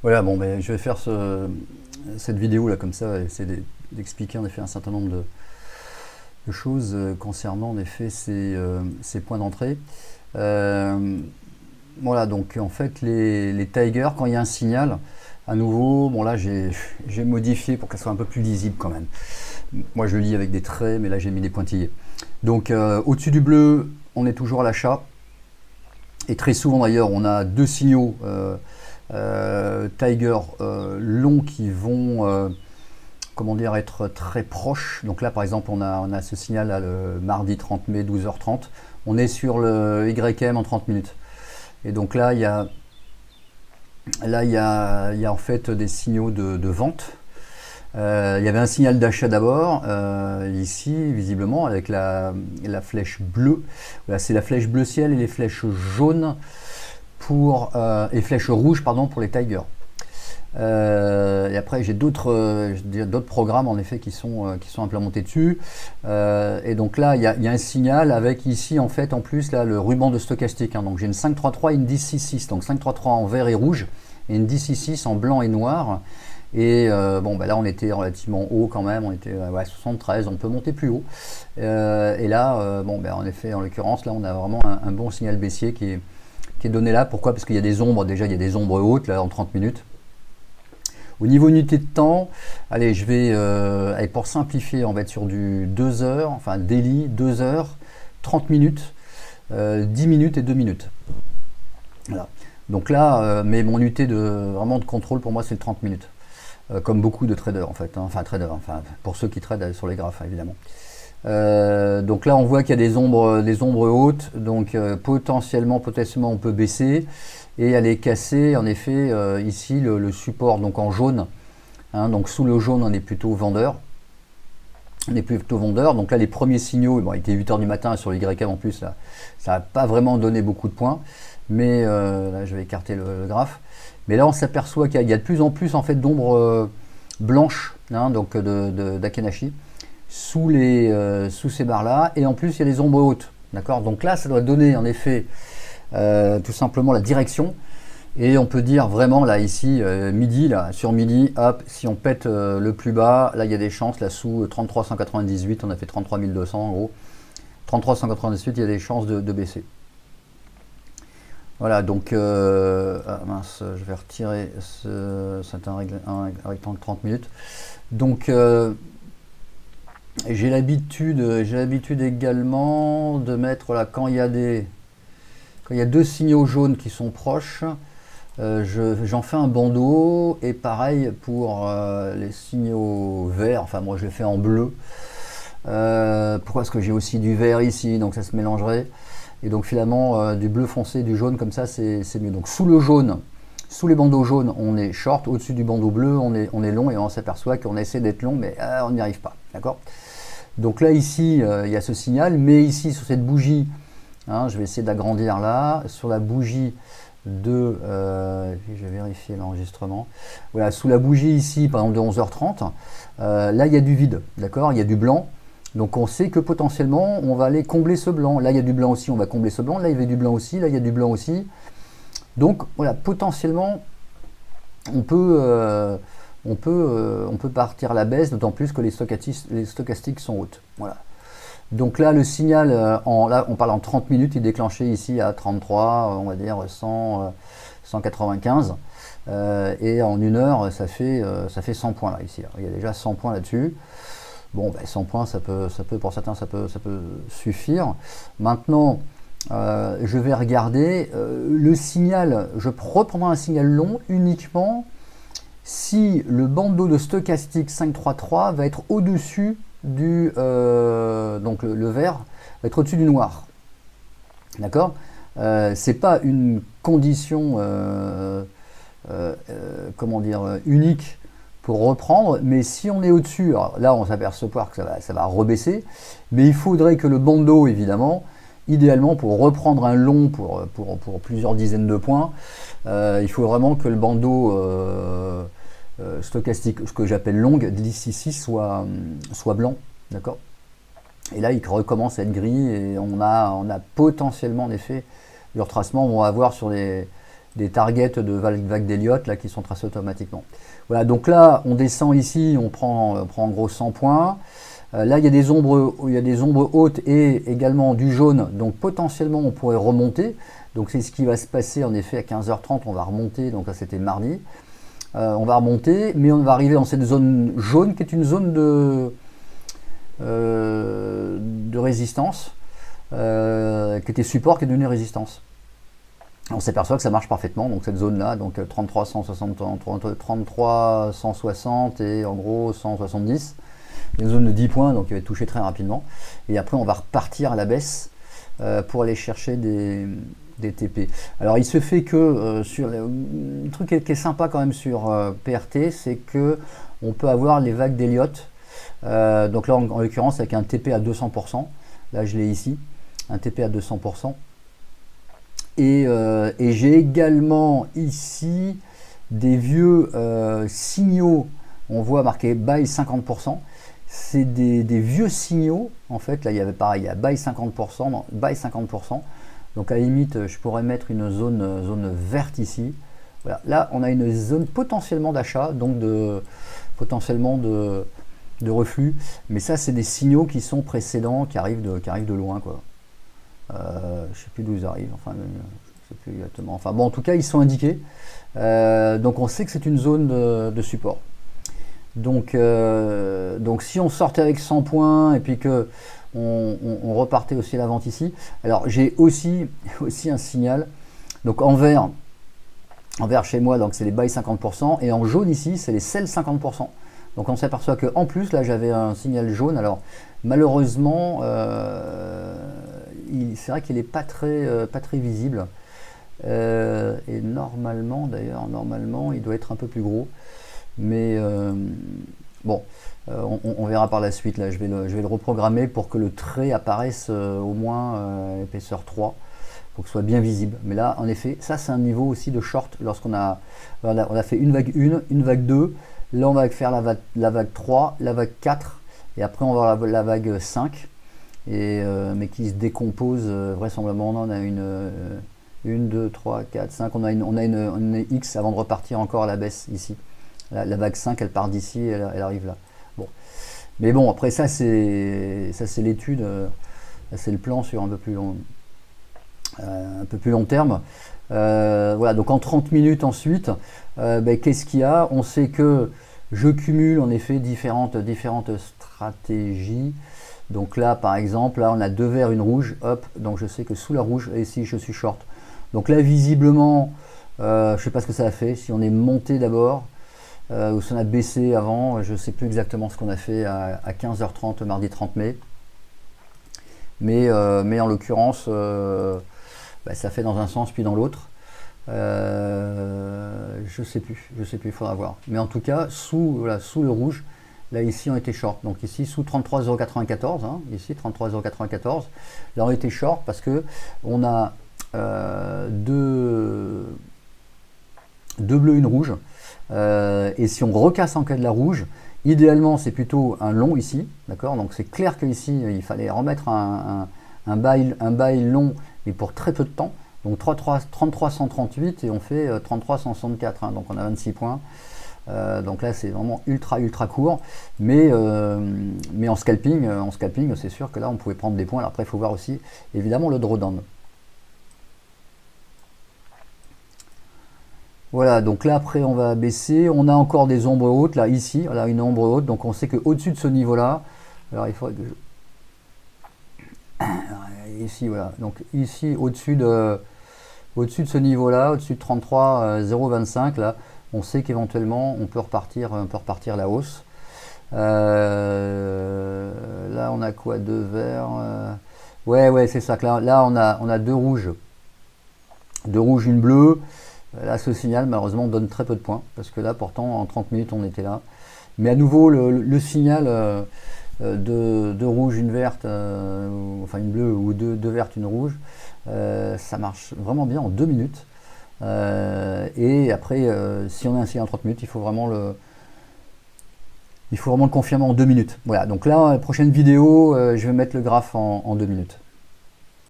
Voilà, bon, ben, je vais faire cette vidéo là comme ça, essayer d'expliquer en effet un certain nombre de choses concernant en effet ces points d'entrée. Euh, voilà, donc en fait les Tigers, quand il y a un signal, à nouveau, bon là j'ai modifié pour qu'elle soit un peu plus lisible quand même. Moi je lis avec des traits, mais là j'ai mis des pointillés. Donc au-dessus du bleu, on est toujours à l'achat. Et très souvent d'ailleurs, on a deux signaux Tiger longs qui vont comment dire, être très proches. Donc là, par exemple, on a ce signal là, le mardi 30 mai, 12h30. On est sur le YM en 30 minutes. Et donc là, il y a en fait des signaux de vente. Il y avait un signal d'achat d'abord, ici, visiblement, avec la flèche bleue. Voilà, c'est la flèche bleu ciel et les flèches jaunes et flèches rouges pardon, pour les Tigers. Et après, j'ai d'autres programmes en effet qui sont implémentés dessus. Et donc là, il y a un signal avec ici en fait en plus là le ruban de stochastique. Hein. Donc j'ai une 533 et une 1066. Donc 533 en vert et rouge et une 1066 en blanc et noir. Et bon, bah là on était relativement haut quand même. On était ouais, 73. On peut monter plus haut. Et là, bon, bah, en effet, en l'occurrence, là on a vraiment un bon signal baissier qui est donné là. Pourquoi? Parce qu'il y a des ombres. Déjà, il y a des ombres hautes là en 30 minutes. Au niveau unité de temps, allez, je vais, allez, pour simplifier, on va être sur du 2 heures, enfin daily, 2 heures, 30 minutes, 10 minutes et 2 minutes. Voilà. Donc là, mais mon unité vraiment de contrôle pour moi, c'est le 30 minutes. Comme beaucoup de traders en fait, hein. Enfin traders, enfin pour ceux qui tradent sur les graphes, hein, évidemment. Donc là, on voit qu'il y a des ombres hautes, donc potentiellement on peut baisser et aller casser en effet ici le support donc en jaune. Hein, donc sous le jaune, on est plutôt vendeur. On est plutôt vendeur. Donc là, les premiers signaux, bon, il était 8h du matin sur le YM en plus, là, ça n'a pas vraiment donné beaucoup de points. Mais là, je vais écarter le graphe. Mais là, on s'aperçoit qu'il y a de plus en plus en fait d'ombres blanches, hein, donc d'Akenashi sous ces barres-là. Et en plus, il y a des ombres hautes. D'accord. Donc là, ça doit donner en effet tout simplement la direction. Et on peut dire vraiment là ici midi là sur midi, hop, si on pète le plus bas, là il y a des chances là sous 33 198, on a fait 33 200 en gros. 33 198, il y a des chances de baisser. Voilà, donc mince, je vais retirer c'est un rectangle 30 minutes. Donc j'ai l'habitude également de mettre là quand il y a deux signaux jaunes qui sont proches. J'en fais un bandeau et pareil pour les signaux verts, enfin moi je les fais en bleu. Pourquoi? Parce que j'ai aussi du vert ici, donc ça se mélangerait. Et donc finalement du bleu foncé, du jaune comme ça c'est mieux. Donc sous le jaune, sous les bandeaux jaunes on est short, au-dessus du bandeau bleu on est long et on s'aperçoit qu'on essaie d'être long mais on n'y arrive pas. D'accord? Donc là ici il y a ce signal, mais ici sur cette bougie, hein, je vais essayer d'agrandir là, sur la bougie je vais vérifier l'enregistrement. Voilà, sous la bougie ici, par exemple de 11h30, là il y a du vide, d'accord, il y a du blanc. Donc on sait que potentiellement on va aller combler ce blanc. Là il y a du blanc aussi, on va combler ce blanc. Là il y avait du blanc aussi, là il y a du blanc aussi. Donc voilà, potentiellement on peut partir à la baisse, d'autant plus que les stochastiques sont hautes. Voilà. Donc là, le signal, là, on parle en 30 minutes, il est déclenché ici à 33, on va dire 195. Et en une heure, ça fait 100 points là, ici. Là. Il y a déjà 100 points là-dessus. Bon, ben, 100 points, pour certains, ça peut suffire. Maintenant, je vais regarder le signal. Je reprendrai un signal long uniquement si le bandeau de stochastique 533 va être au-dessus donc le vert va être au-dessus du noir. D'accord. C'est pas une condition comment dire unique pour reprendre, mais si on est au-dessus, là on s'aperçoit que ça va rebaisser, mais il faudrait que le bandeau évidemment, idéalement pour reprendre un long pour plusieurs dizaines de points, il faut vraiment que le bandeau stochastique, ce que j'appelle longue, d'ici soit blanc, d'accord. Et là, il recommence à être gris et on a potentiellement en effet le retracement. On va voir sur des targets de vagues d'Elliott là qui sont tracés automatiquement. Voilà, donc là on descend ici, on prend en gros 100 points. Là il y a des ombres hautes et également du jaune, donc potentiellement on pourrait remonter. Donc c'est ce qui va se passer en effet à 15h30, on va remonter, donc là c'était mardi. On va remonter, mais on va arriver dans cette zone jaune qui est une zone de résistance, qui était support, qui est devenue résistance. On s'aperçoit que ça marche parfaitement, donc cette zone-là, donc 33, 160, entre 33, 160 et en gros 170. Une zone de 10 points, donc il va être touché très rapidement. Et après, on va repartir à la baisse pour aller chercher des TP. Alors il se fait que le truc qui est sympa quand même sur PRT, c'est que on peut avoir les vagues d'Elliott. Donc là en l'occurrence avec un TP à 200%. Là je l'ai ici, un TP à 200%. Et j'ai également ici des vieux signaux. On voit marqué buy 50%. C'est des vieux signaux. En fait là il y avait pareil, il y a buy 50%, non, buy 50%. Donc à la limite, je pourrais mettre une zone verte ici. Voilà. Là, on a une zone potentiellement d'achat, donc potentiellement de reflux. Mais ça, c'est des signaux qui sont précédents, qui arrivent de loin, quoi. Je ne sais plus d'où ils arrivent. Enfin, je sais plus exactement. Enfin bon, en tout cas, ils sont indiqués. Donc on sait que c'est une zone de support. Donc si on sortait avec 100 points et puis que on repartait aussi à la vente ici. Alors j'ai aussi un signal. Donc en vert chez moi, donc c'est les buy 50%, et en jaune ici, c'est les sell 50%. Donc on s'aperçoit que en plus là j'avais un signal jaune. Alors malheureusement, c'est vrai qu'il n'est pas très visible. Et normalement, d'ailleurs, il doit être un peu plus gros. Mais bon. On verra par la suite, là je vais le reprogrammer pour que le trait apparaisse au moins épaisseur 3, pour que ce soit bien visible. Mais là en effet, ça c'est un niveau aussi de short lorsqu'on a fait une vague 1, une vague 2, là on va faire la vague 3, la vague 4, et après on va avoir la vague 5, mais qui se décompose vraisemblablement. On a une 2, 3, 4, 5, on a une X avant de repartir encore à la baisse ici. La vague 5 elle part d'ici, elle arrive là. Bon. Mais bon, après ça c'est l'étude, c'est le plan sur un peu plus long terme. Voilà, donc en 30 minutes ensuite, qu'est-ce qu'il y a? On sait que je cumule en effet différentes stratégies. Donc là par exemple, là on a deux verts, une rouge, hop, donc je sais que sous la rouge, et ici je suis short. Donc là visiblement, je sais pas ce que ça a fait, si on est monté d'abord, ou si on a baissé avant, je ne sais plus exactement ce qu'on a fait à 15h30 mardi 30 mai. Mais en l'occurrence, ça fait dans un sens puis dans l'autre. Je sais plus, il faudra voir. Mais en tout cas, sous le rouge, là ici on était short. Donc ici sous 33,94 €, hein, ici 33,94 €. Là on était short parce que on a deux bleus, une rouge. Et si on recasse en cas de la rouge, idéalement c'est plutôt un long ici, d'accord. Donc c'est clair qu'ici il fallait remettre un bail long, mais pour très peu de temps. Donc 33,138 et on fait 33,164, hein, donc on a 26 points. Donc là c'est vraiment ultra court, mais en scalping c'est sûr que là on pouvait prendre des points. Alors après il faut voir aussi évidemment le drawdown. Voilà, donc là après on va baisser, on a encore des ombres hautes, là ici, voilà une ombre haute, donc on sait qu'au-dessus de ce niveau-là, alors il faudrait que ici voilà, donc ici au-dessus de ce niveau-là, au-dessus de 33,025, là, on sait qu'éventuellement on peut repartir la hausse. Là on a quoi, deux verts, ouais c'est ça, que là on a deux rouges, une bleue. Là, ce signal, malheureusement, donne très peu de points, parce que là, pourtant, en 30 minutes, on était là. Mais à nouveau, le signal de rouge, une verte, enfin une bleue, ou deux vertes, une rouge, ça marche vraiment bien en 2 minutes. Et après, si on a un signal en 30 minutes, il faut vraiment le confirmer en 2 minutes. Voilà, donc là, la prochaine vidéo, je vais mettre le graphe en 2 minutes.